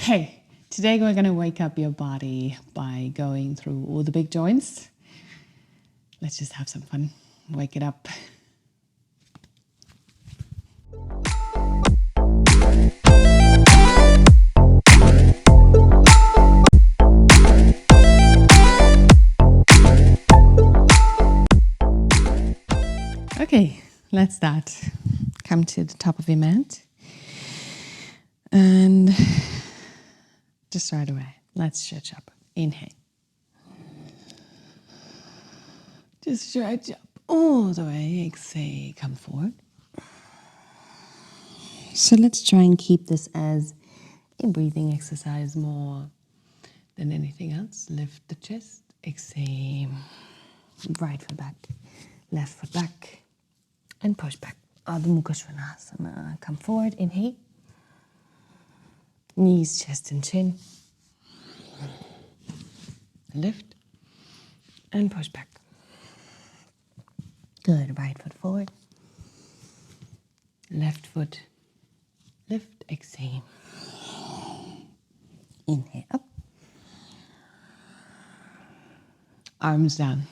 Okay, today we're going to wake up your body by going through all the big joints. Let's just have some fun. Wake it up. Okay, let's start. Come to the top of your mat. And just right away, let's stretch up. Inhale. Just stretch up all the way. Exhale, come forward. So let's try and keep this as a breathing exercise more than anything else. Lift the chest. Exhale. Right foot back. Left foot back. And push back. Adho Mukha Svanasana. Come forward. Inhale. Knees, chest and chin. Lift. And push back. Good. Right foot forward. Left foot. Lift. Exhale. Inhale. Up. Arms down.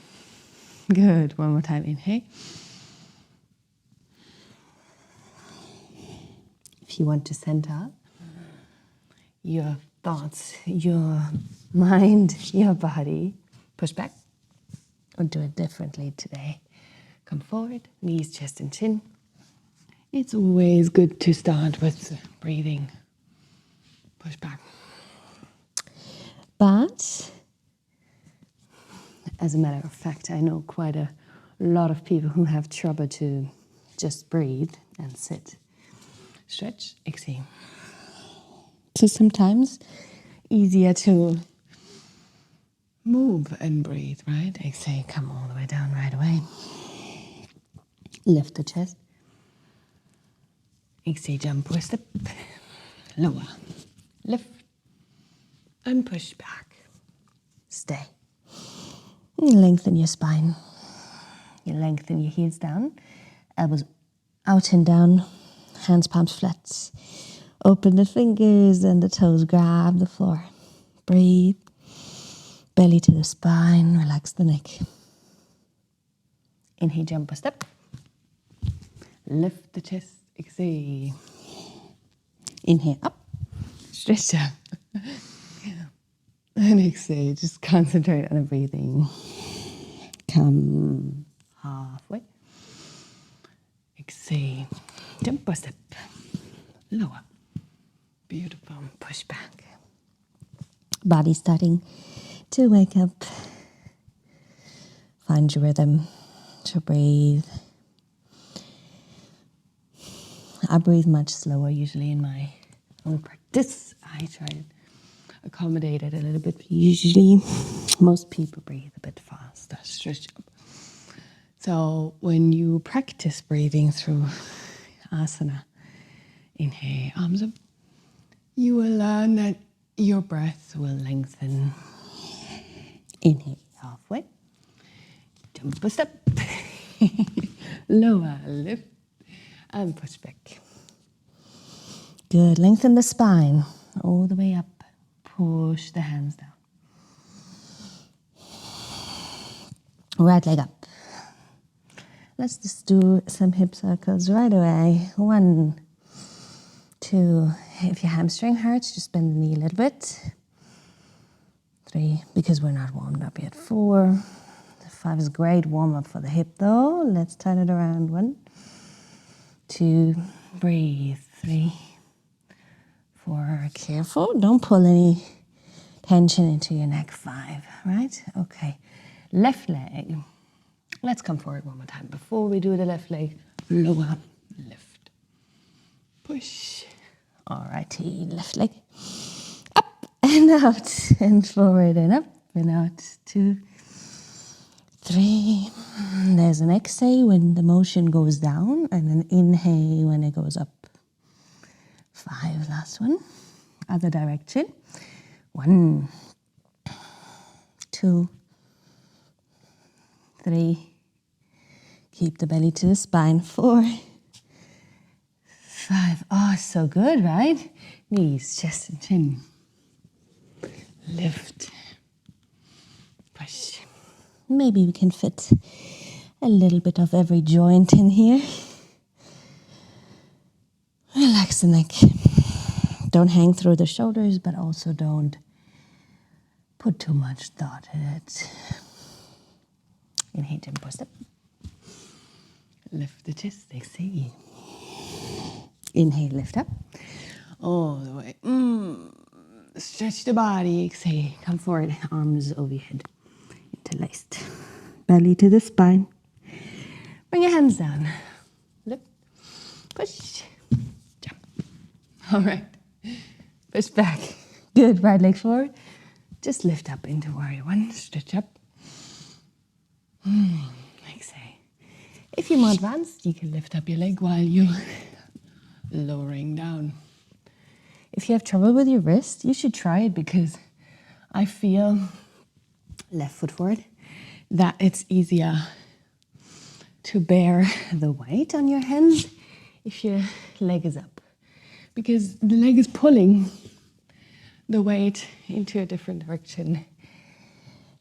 Good. One more time. Inhale. If you want to center your thoughts, your mind, your body, push back or do it differently today. Come forward, knees, chest and chin. It's always good to start with breathing. Push back. But as a matter of fact, I know quite a lot of people who have trouble to just breathe and sit. Stretch, exhale. So sometimes easier to move and breathe, right? Exhale, come all the way down right away. Lift the chest. Exhale, jump or step. Lower. Lift. And push back. Stay. Lengthen your spine. You lengthen your heels down. Elbows out and down. Hands, palms flat. Open the fingers and the toes. Grab the floor. Breathe. Belly to the spine. Relax the neck. Inhale, jump or step. Lift the chest. Exhale. Inhale, up. Stretch up. And exhale. Just concentrate on the breathing. Come halfway. Exhale. Jump or step. Lower. Beautiful. Push back. Body starting to wake up. Find your rhythm to breathe. I breathe much slower usually in my own practice. I try to accommodate it a little bit. Usually most people breathe a bit faster. Stretch up. So when you practice breathing through asana, inhale, arms up, you will learn that your breath will lengthen. Inhale, halfway. Jump a step. Lower, lift, and push back. Good. Lengthen the spine all the way up. Push the hands down. Right leg up. Let's just do some hip circles right away. 1, 2. If your hamstring hurts, just bend the knee a little bit. 3, because we're not warmed up yet. 4. 5 is a great warm up for the hip though. Let's turn it around. 1, 2, breathe. 3, 4. Careful, don't pull any tension into your neck. 5, right? Okay. Left leg. Let's come forward one more time. Before we do the left leg, lower, lift, push. All righty, left leg. Up and out and forward and up and out. 2, 3. There's an exhale when the motion goes down and an inhale when it goes up. 5, last one. Other direction. 1, 2, 3. Keep the belly to the spine. 4, 5. Oh, so good, right? Knees, chest and chin. lift, push. Maybe we can fit a little bit of every joint in here. Relax the neck. Don't hang through the shoulders, but also don't put too much thought in it. Inhale, jump, push up. Lift the chest, exhale. Inhale, lift up. All the way. Stretch the body, exhale. Come forward, arms over your head. Interlaced. Belly to the spine. Bring your hands down. Lift, push, jump. All right. Push back. Good. Right leg forward. Just lift up into warrior one. Stretch up. Exhale. If you're more advanced, you can lift up your leg while you're lowering down. If you have trouble with your wrist, you should try it, because I feel, left foot forward, that it's easier to bear the weight on your hands if your leg is up, because the leg is pulling the weight into a different direction.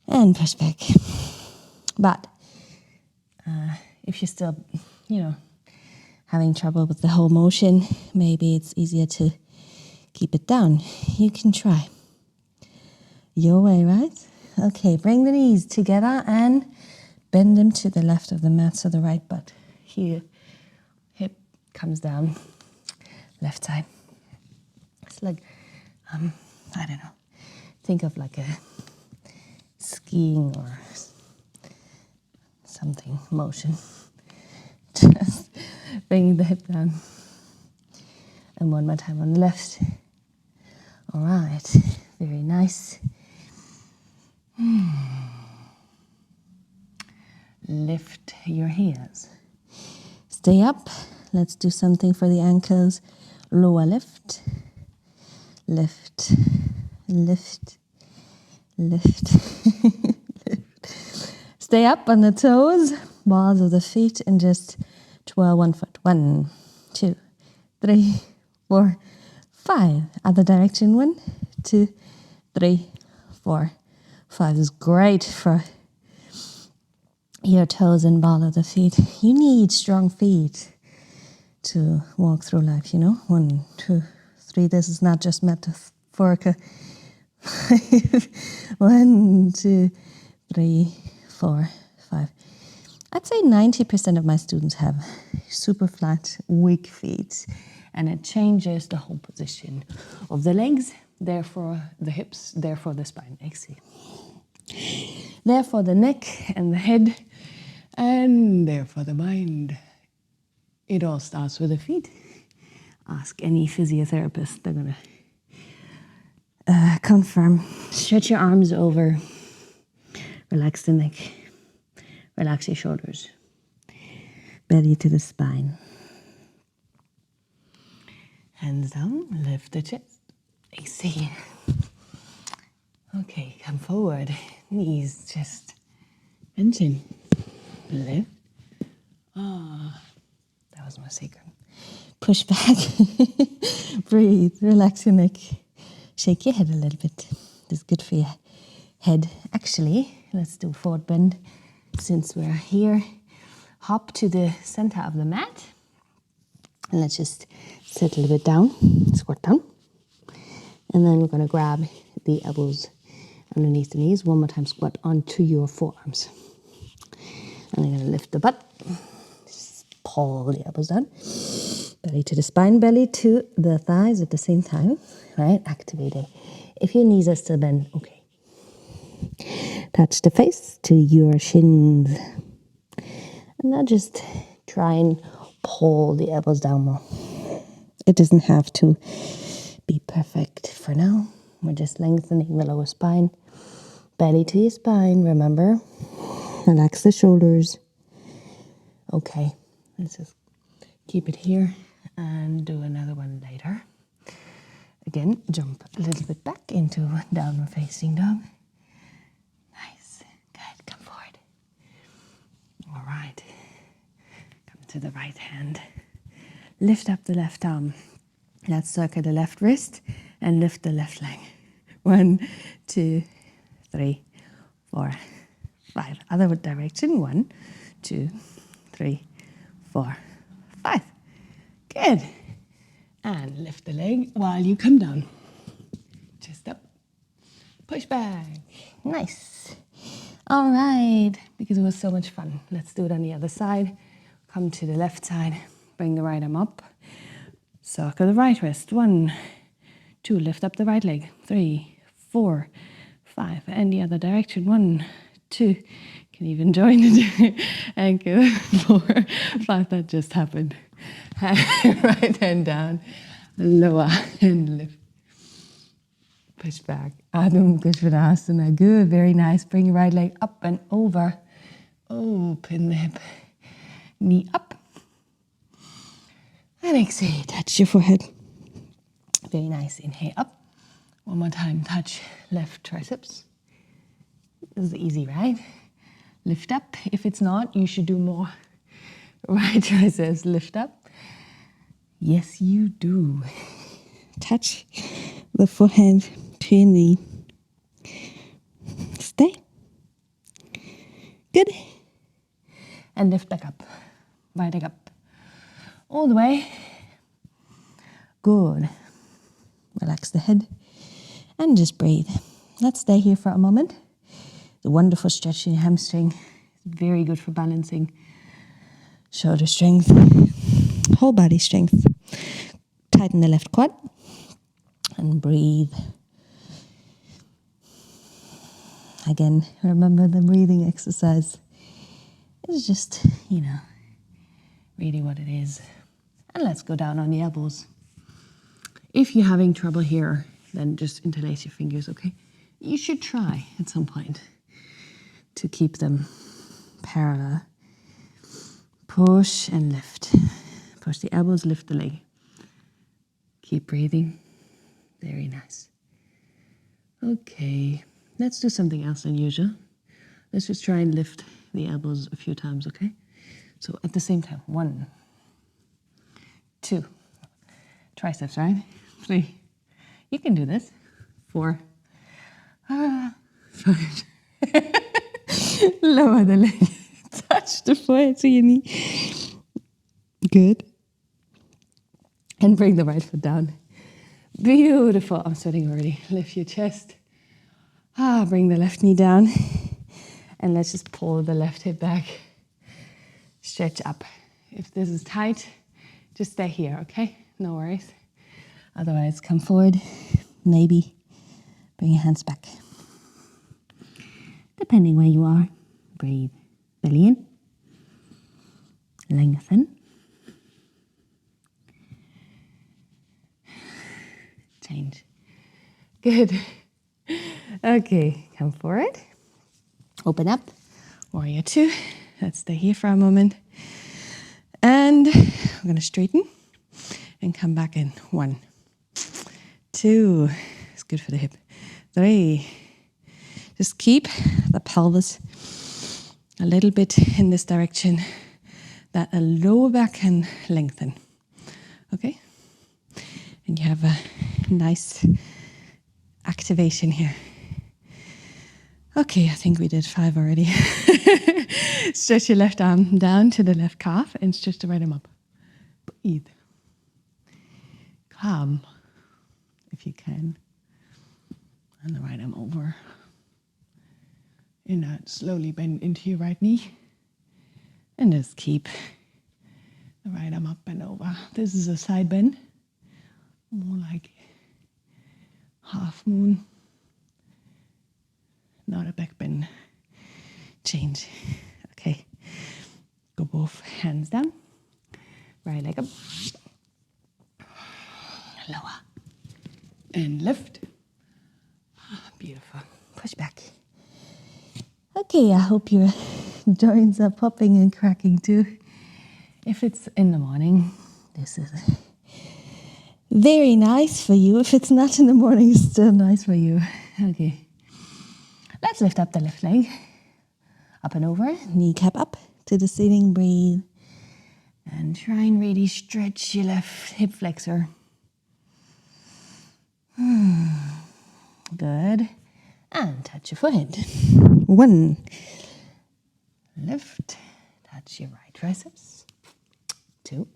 And push back. But if you're still, having trouble with the whole motion, maybe it's easier to keep it down. You can try. Your way, right? Okay, bring the knees together and bend them to the left of the mat, so the right butt here, hip comes down, left side. It's like, I don't know, think of like a skiing or something motion. Just bringing the hip down. And one more time on the left. All right, very nice. Lift your heels. Stay up. Let's do something for the ankles. Lower lift. Lift. Lift. Lift. Stay up on the toes, balls of the feet, and just twirl one foot. 1, 2, 3, 4, 5. Other direction. 1, 2, 3, 4, 5. Is great for your toes and ball of the feet. You need strong feet to walk through life, 1, 2, 3. This is not just metaphorical. 1, 2, 3, 4, 5. I'd say 90% of my students have super flat, weak feet, and it changes the whole position of the legs, therefore the hips, therefore the spine. Exhale. Therefore the neck and the head, and therefore the mind. It all starts with the feet. Ask any physiotherapist, they're going to confirm. Stretch your arms over. Relax the neck. Relax your shoulders. Belly to the spine. Hands down. Lift the chest. Exhale. Okay, come forward. Knees just bending. Lift. That was my secret. Push back. Breathe. Relax your neck. Shake your head a little bit. This is good for your head. Actually, let's do forward bend. Since we're here, hop to the center of the mat. And let's just sit a little bit down. Squat down. And then we're going to grab the elbows underneath the knees. One more time, squat onto your forearms. And I'm going to lift the butt. Just pull the elbows down. Belly to the spine, belly to the thighs at the same time. Right? Activate it. If your knees are still bent, okay. Touch the face to your shins. And now just try and pull the elbows down more. It doesn't have to be perfect for now. We're just lengthening the lower spine. Belly to your spine, remember. Relax the shoulders. Okay, let's just keep it here and do another one later. Again, jump a little bit back into downward facing dog. Nice, good, come forward. All right, come to the right hand. Lift up the left arm. Let's circle the left wrist and lift the left leg. 1, 2, 3, 4, 5. Other direction. 1, 2, 3, 4, 5. Good. And lift the leg while you come down. Chest up. Push back. Nice. All right. Because it was so much fun. Let's do it on the other side. Come to the left side. Bring the right arm up. Circle the right wrist. 1, 2. Lift up the right leg. 3, 4, 5. And the other direction. 1, 2. Can even join the ankle. 4, 5. That just happened. Right hand down. Lower and lift. Push back. Adho Mukha Svanasana. Good. Very nice. Bring your right leg up and over. Open the hip. Knee up. And exhale. Touch your forehead. Very nice. Inhale up. One more time. Touch left triceps. This is easy, right? Lift up. If it's not, you should do more. Right triceps. Lift up. Yes, you do. Touch the forehead to your knee. Stay. Good. And lift back up. Right leg up. All the way. Good. Relax the head and just breathe. Let's stay here for a moment. The wonderful stretch in your hamstring. Very good for balancing. Shoulder strength. Whole body strength. Tighten the left quad and breathe. Again, remember the breathing exercise is just, really what it is. And let's go down on the elbows. If you're having trouble here, then just interlace your fingers, okay? You should try at some point to keep them parallel. Push and lift. Push the elbows, lift the leg. Keep breathing. Very nice. Okay, let's do something else unusual. Let's just try and lift the elbows a few times, okay? So at the same time, 1, 2, triceps, right? 3, you can do this. 4, 5. Lower the leg. Touch the forehead to your knee. Good. And bring the right foot down. Beautiful. I'm sweating already. Lift your chest. Bring the left knee down. And let's just pull the left hip back. Stretch up. If this is tight, just stay here, okay? No worries. Otherwise, come forward. Maybe bring your hands back. Depending where you are, breathe. Belly in. Lengthen. Change. Good. Okay, come forward. Open up. Warrior 2. Let's stay here for a moment. And we're going to straighten and come back in. 1, 2. It's good for the hip. 3. Just keep the pelvis a little bit in this direction, that a lower back can lengthen. Okay? And you have a nice activation here. Okay, I think we did 5 already. Stretch your left arm down to the left calf and stretch the right arm up. Breathe. Calm, if you can. And the right arm over. And out, slowly bend into your right knee. And just keep the right arm up and over. This is a side bend. More like half moon. Not a back bend. Change. Okay. Go both hands down. Right leg up. Lower. And lift. Beautiful. Push back. Okay, I hope your joints are popping and cracking too. If it's in the morning, this is very nice for you. If it's not in the morning, it's still nice for you. Okay. Let's lift up the left leg. Up and over. Kneecap up to the ceiling. Breathe. And try and really stretch your left hip flexor. Good. Good. And touch your forehead. 1. Lift. Touch your right triceps. 2.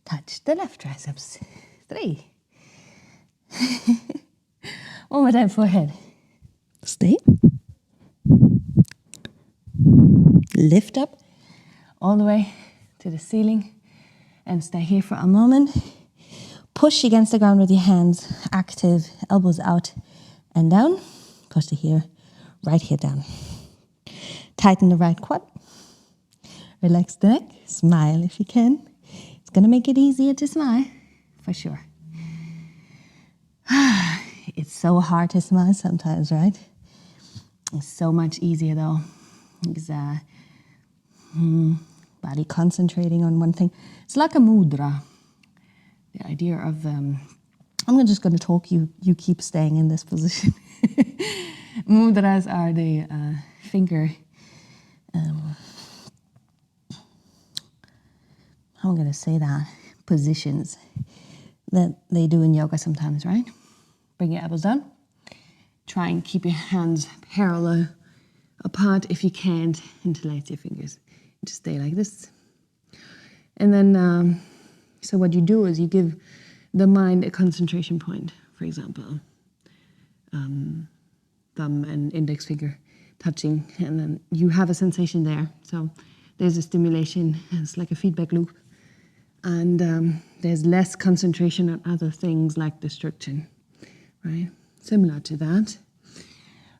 Touch the left triceps. 3. One more time, forehead. Stay. Lift up all the way to the ceiling and stay here for a moment. Push against the ground with your hands, active, elbows out and down. Push to here, right here down. Tighten the right quad. Relax the neck. Smile if you can. It's going to make it easier to smile, for sure. It's so hard to smile sometimes, right? It's so much easier though. It's body concentrating on one thing. It's like a mudra. The idea of, I'm just going to talk, you keep staying in this position. Mudras are the finger, how am I going to say that? Positions that they do in yoga sometimes, right? Bring your elbows down. Try and keep your hands parallel apart if you can't. Interlace your fingers. Just stay like this. And then, so what you do is you give the mind a concentration point. For example, thumb and index finger touching, and then you have a sensation there. So there's a stimulation. It's like a feedback loop. And there's less concentration on other things like distraction, right? Similar to that.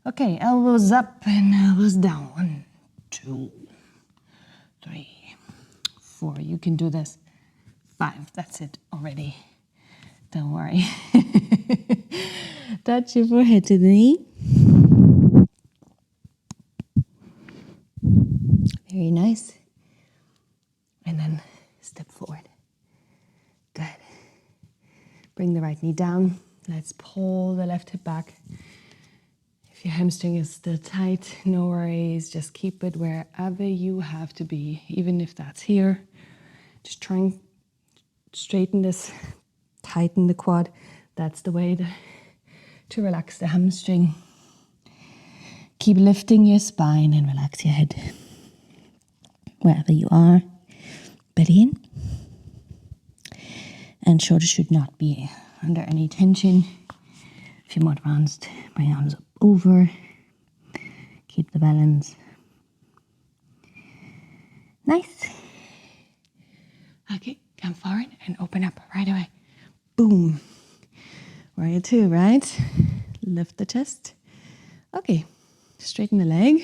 Okay, elbows up and elbows down. 1, 2, 3, 4. You can do this. 5. That's it already. Don't worry. Touch your forehead to the knee. Very nice. And then step forward. Good. Bring the right knee down. Let's pull the left hip back. If your hamstring is still tight, no worries. Just keep it wherever you have to be, even if that's here. Just try and straighten this, tighten the quad. That's the way to relax the hamstring. Keep lifting your spine and relax your head. Wherever you are, belly in. And shoulders should not be under any tension. If you're more advanced, bring your arms up over. Keep the balance. Nice. Okay, come forward and open up right away. Boom. Warrior 2, right? Lift the chest. Okay, straighten the leg.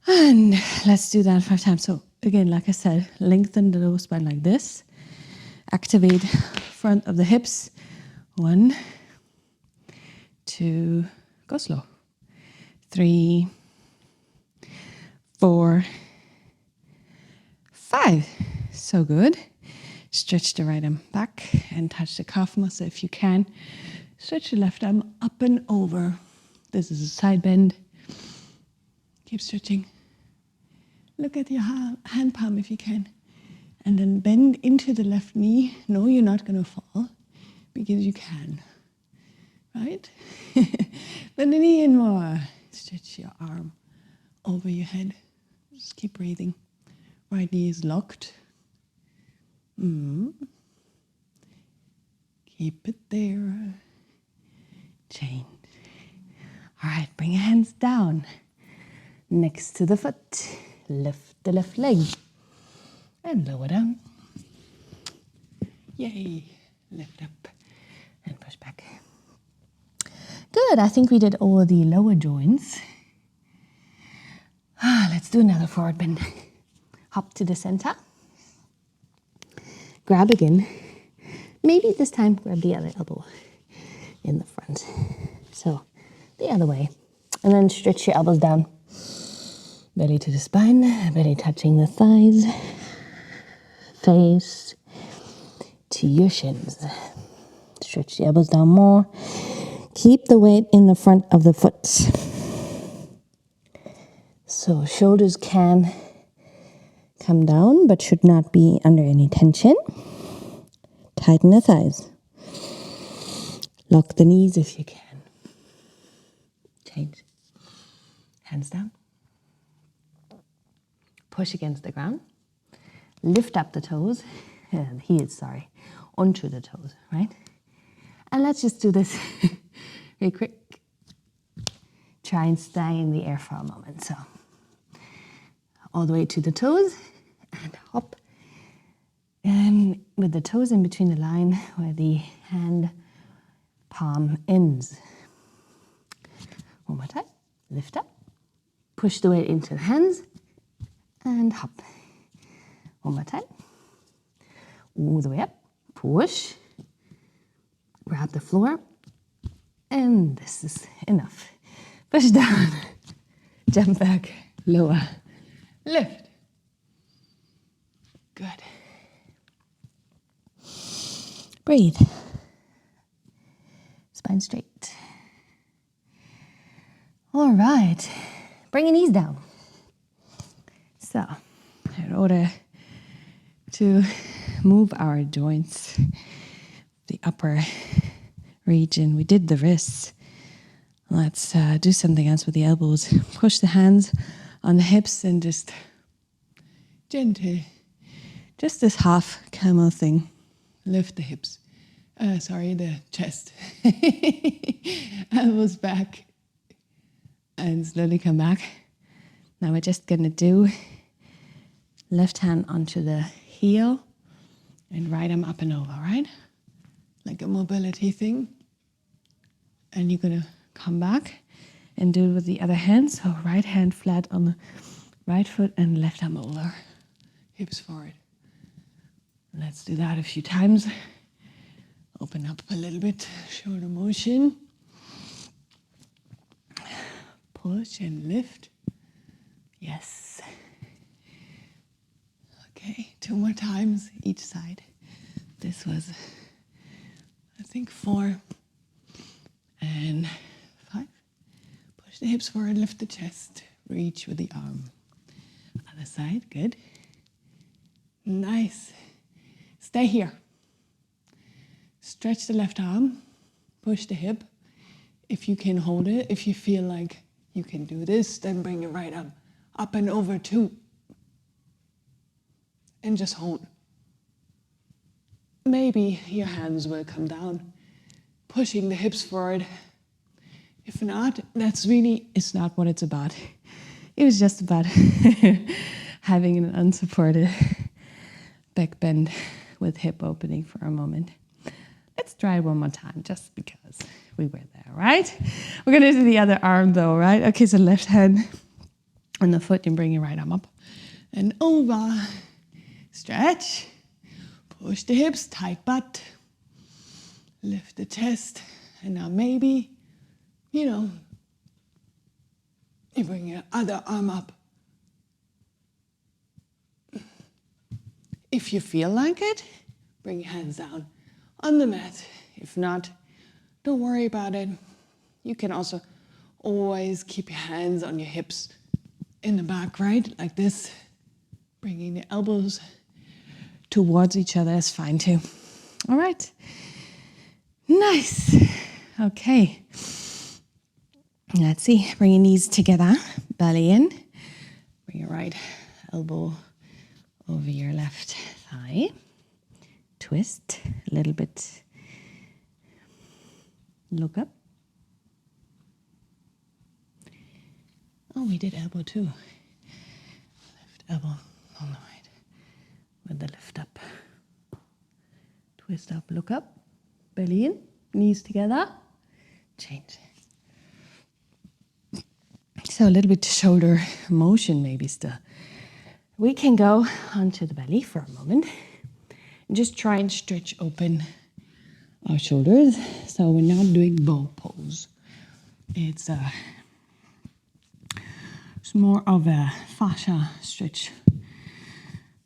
And let's do that 5 times. So again, like I said, lengthen the lower spine like this. Activate front of the hips. 1, 2, go slow. 3, 4, 5. So good. Stretch the right arm back and touch the calf muscle if you can. Stretch the left arm up and over. This is a side bend. Keep stretching. Look at your hand palm if you can. And then bend into the left knee. No, you're not going to fall because you can. Right? Bend the knee in more. Stretch your arm over your head. Just keep breathing. Right knee is locked. Keep it there. Change. All right, bring your hands down. Next to the foot. Lift the left leg. And lower down. Yay. Lift up and push back. Good, I think we did all the lower joints. Let's do another forward bend. Hop to the center. Grab again. Maybe this time grab the other elbow in the front. So the other way. And then stretch your elbows down. Belly to the spine, belly touching the thighs. Face to your shins. Stretch the elbows down more. Keep the weight in the front of the foot. So shoulders can come down, but should not be under any tension. Tighten the thighs. Lock the knees if you can. Change. Hands down. Push against the ground. Lift up the toes, the heels, sorry, onto the toes, right? And let's just do this really quick. Try and stay in the air for a moment. So all the way to the toes and hop. And with the toes in between the line where the hand palm ends. One more time. Lift up. Push the weight into the hands and hop. One more time. All the way up. Push. Grab the floor. And this is enough. Push down. Jump back. Lower. Lift. Good. Breathe. Spine straight. All right. Bring your knees down. So, in order to move our joints, the upper region, we did the wrists. Let's do something else with the elbows. Push the hands on the hips and just gentle, just this half camel thing. Lift the hips. The chest. Elbows back. And slowly come back. Now we're just going to do left hand onto the heel and right arm up and over, right? Like a mobility thing. And you're going to come back and do it with the other hand. So right hand flat on the right foot and left arm over. Hips forward. Let's do that a few times. Open up a little bit, shoulder motion. Push and lift. Yes. Okay, 2 more times each side. This was, I think, 4 and 5. Push the hips forward, lift the chest, reach with the arm. Other side, good. Nice. Stay here. Stretch the left arm, push the hip. If you can hold it, if you feel like you can do this, then bring your right arm up and over too. And just hold. Maybe your hands will come down, pushing the hips forward. If not, it's not what it's about. It was just about having an unsupported back bend with hip opening for a moment. Let's try it one more time, just because we were there, right? We're going to do the other arm though, right? Okay, so left hand on the foot and bring your right arm up and over. Stretch. Push the hips, tight butt. Lift the chest. And now maybe, you bring your other arm up. If you feel like it, bring your hands down on the mat. If not, don't worry about it. You can also always keep your hands on your hips in the back, right? Like this. Bringing the elbows towards each other is fine too. All right. Nice. Okay. Let's see. Bring your knees together. Belly in. Bring your right elbow over your left thigh. Twist a little bit. Look up. Oh, we did elbow too. Left elbow on the right with the lift up. Twist up, look up. Belly in, knees together. Change. So a little bit shoulder motion maybe still. We can go onto the belly for a moment. And just try and stretch open our shoulders. So we're not doing bow pose. It's more of a fascia stretch.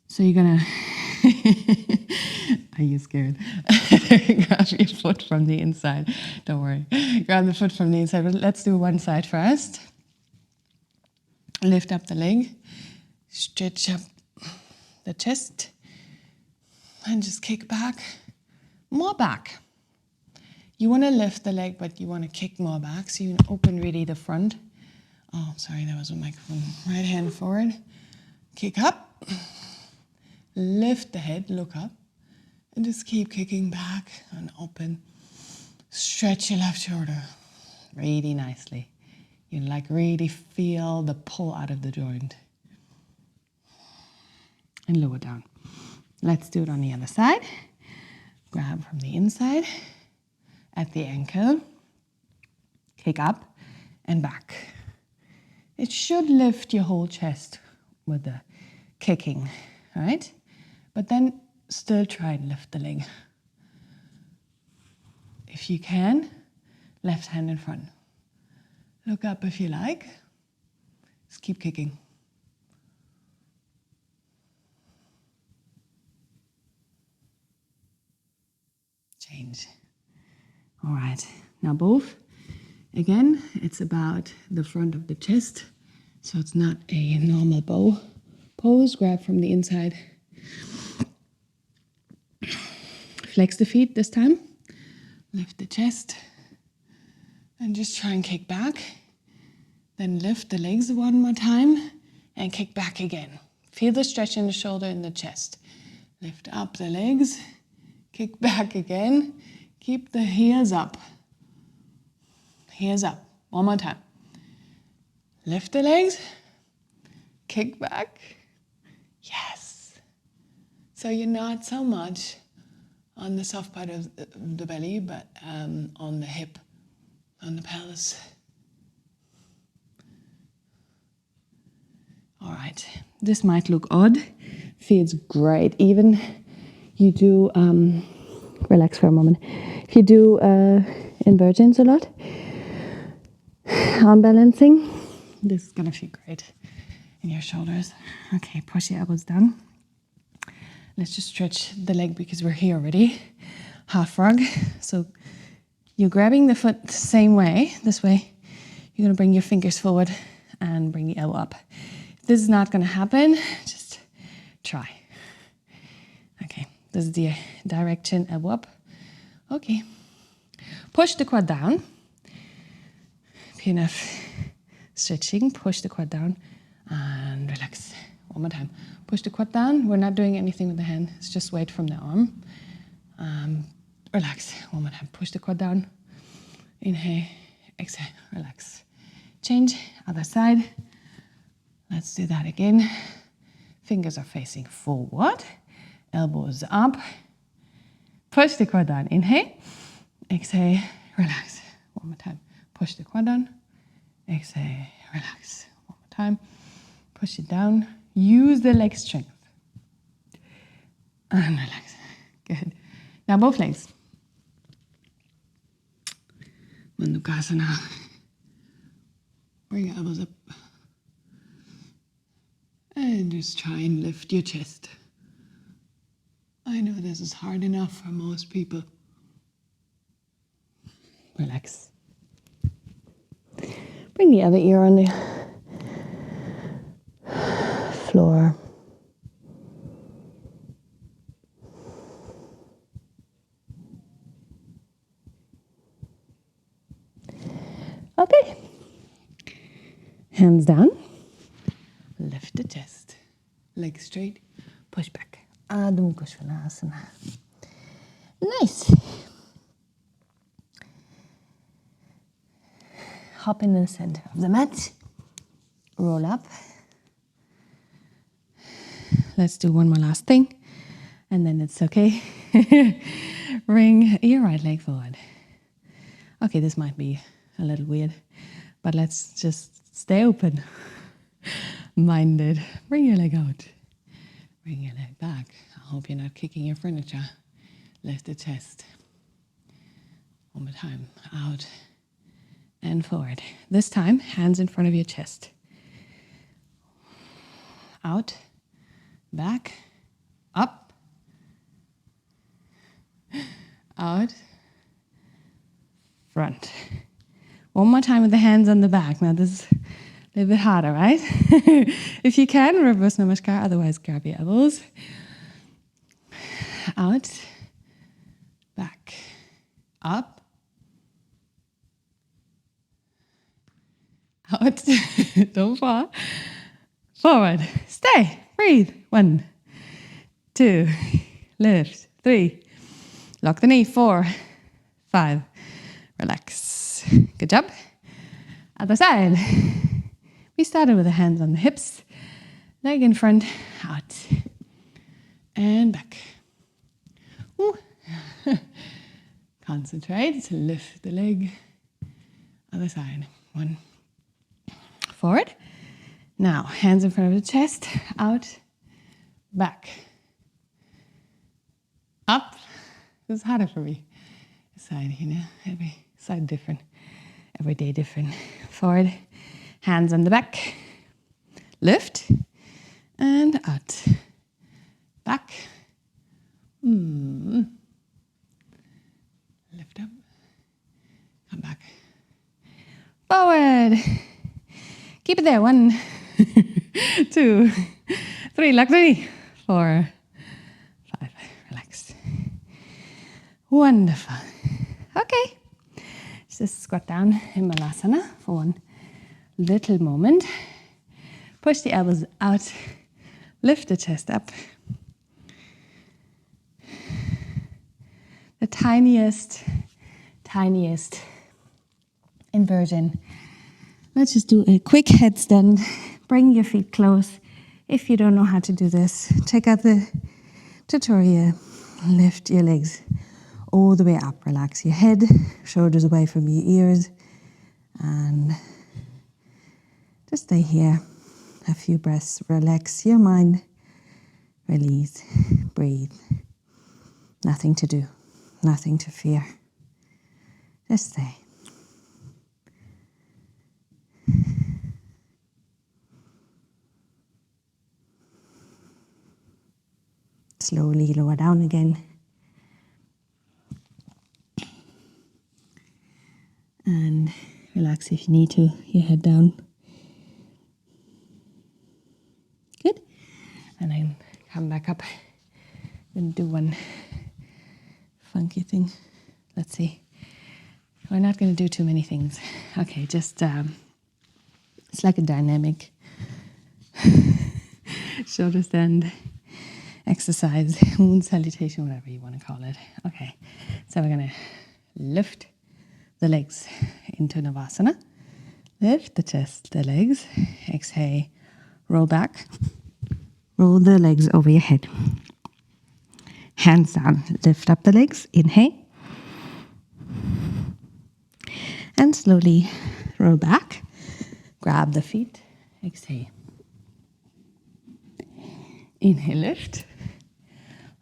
So you're gonna, are you scared? Grab your foot from the inside. Don't worry. Grab the foot from the inside. But let's do one side first. Lift up the leg. Stretch up the chest. And just kick back. More back. You want to lift the leg, but you want to kick more back. So you open really the front. Oh, sorry, that was a microphone. Right hand forward. Kick up. Lift the head, look up. And just keep kicking back and open. Stretch your left shoulder really nicely. You like really feel the pull out of the joint. And lower down. Let's do it on the other side. Grab from the inside at the ankle. Kick up and back. It should lift your whole chest with the kicking, right? But then still try and lift the leg. If you can, left hand in front. Look up if you like. Just keep kicking. Change. All right, now both. Again, it's about the front of the chest, so it's not a normal bow pose. Grab from the inside. Flex the feet this time. Lift the chest. And just try and kick back. Then lift the legs one more time and kick back again. Feel the stretch in the shoulder and the chest. Lift up the legs. Kick back again. Keep the heels up. Heels up. One more time. Lift the legs. Kick back. Yes. So you're not so much on the soft part of the belly, but on the hip, on the pelvis. All right. This might look odd. Feels great. Even you do, relax for a moment. If you do inversions a lot, arm balancing, this is gonna feel great in your shoulders. Okay, push your elbows down. Let's just stretch the leg because we're here already. Half frog. So you're grabbing the foot the same way, this way. You're gonna bring your fingers forward and bring the elbow up. If this is not gonna happen, just try. Okay, this is the direction, elbow up. Okay, push the quad down. If you have enough stretching, push the quad down and relax. One more time. Push the quad down. We're not doing anything with the hand. It's just weight from the arm. Relax. One more time. Push the quad down. Inhale. Exhale. Relax. Change. Other side. Let's do that again. Fingers are facing forward. Elbows up. Push the quad down. Inhale. Exhale. Relax. One more time. Push the quad down. Exhale. Relax. One more time. Push it down. Use the leg strength. And relax. Good. Now both legs. Bandukasana. Bring your elbows up. And just try and lift your chest. I know this is hard enough for most people. Relax. Bring the other ear on the floor. Okay. Hands down. Lift the chest. Legs straight. Push back. Adho Mukha Svanasana. Nice. Hop in the center of the mat. Roll up. Let's do one more last thing. And then it's okay. Bring your right leg forward. Okay, this might be a little weird, but let's just stay open. Minded. Bring your leg out. Bring your leg back. I hope you're not kicking your furniture. Lift the chest. One more time. Out and forward. This time, hands in front of your chest. Out, back, up, out, front. One more time with the hands on the back. Now this is a little bit harder, right? If you can, reverse namaskar, otherwise grab your elbows. Out, back, up, Out. Don't fall. Forward. Stay. Breathe. 1, 2. Lift. 3. Lock the knee. 4, 5. Relax. Good job. Other side. We started with the hands on the hips. Leg in front. Out. And back. Ooh. Concentrate to lift the leg. Other side. 1. Forward. Now, hands in front of the chest. Out. Back. Up. This is harder for me. Side, every side different. Every day different. Forward. Hands on the back. Lift. And out. Back. Lift up. Come back. Forward. Keep it there. 1, 2, 3. Lock the knee. 4, 5. Relax. Wonderful. Okay. Just squat down in Balasana for one little moment. Push the elbows out. Lift the chest up. The tiniest inversion. Let's just do a quick headstand. Bring your feet close. If you don't know how to do this, check out the tutorial. Lift your legs all the way up. Relax your head, shoulders away from your ears, and just stay here. A few breaths. Relax your mind. Release. Breathe. Nothing to do. Nothing to fear. Just stay. Slowly lower down again. And relax if you need to, your head down. Good. And then come back up and do one funky thing. Let's see. We're not going to do too many things. Okay, just, it's like a dynamic shoulder stand exercise, moon salutation, whatever you want to call it. Okay, so we're going to lift the legs into Navasana. Lift the chest, the legs. Exhale, roll back. Roll the legs over your head. Hands down, lift up the legs. Inhale. And slowly roll back. Grab the feet. Exhale. Inhale, lift.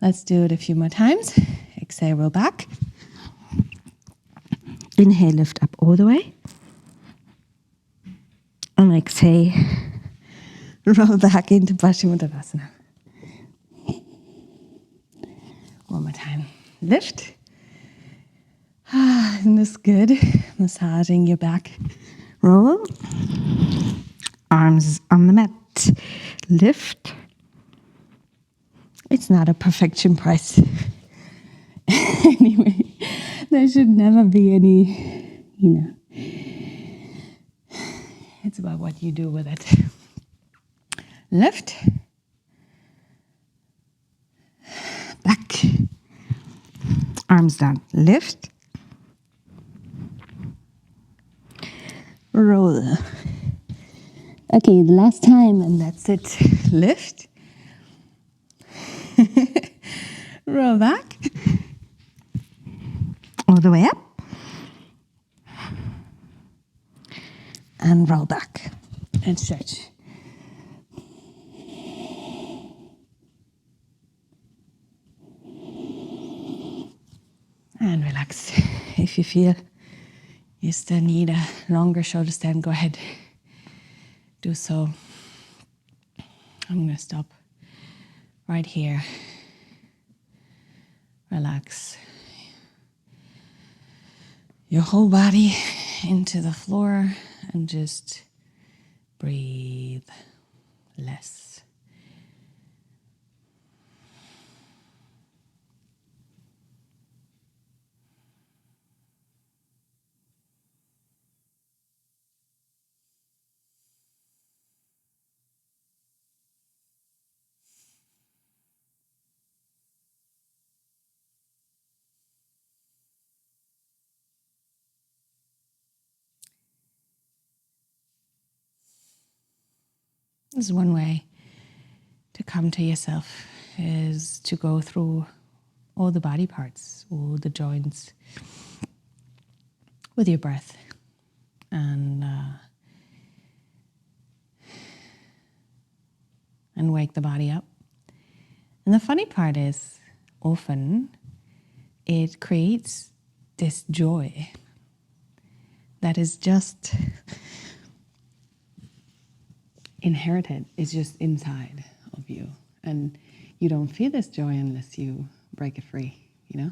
Let's do it a few more times. Exhale, roll back. Inhale, lift up all the way. And exhale, roll back into Paschimottanasana. One more time. Lift. Isn't this good? Massaging your back. Roll. Arms on the mat. Lift. It's not a perfection prize. Anyway, there should never be any, it's about what you do with it. Lift. Back. Arms down. Lift. Roll. Okay, the last time, and that's it. Lift. Roll back. All the way up. And roll back. And stretch. And relax. If you feel you still need a longer shoulder stand, go ahead. Do so. I'm going to stop right here. Relax your whole body into the floor and just breathe less. This is one way to come to yourself, is to go through all the body parts, all the joints with your breath. And wake the body up. And the funny part is, often it creates this joy that is just inherited. It's just inside of you. And you don't feel this joy unless you break it free, you know?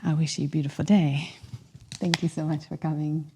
I wish you a beautiful day. Thank you so much for coming.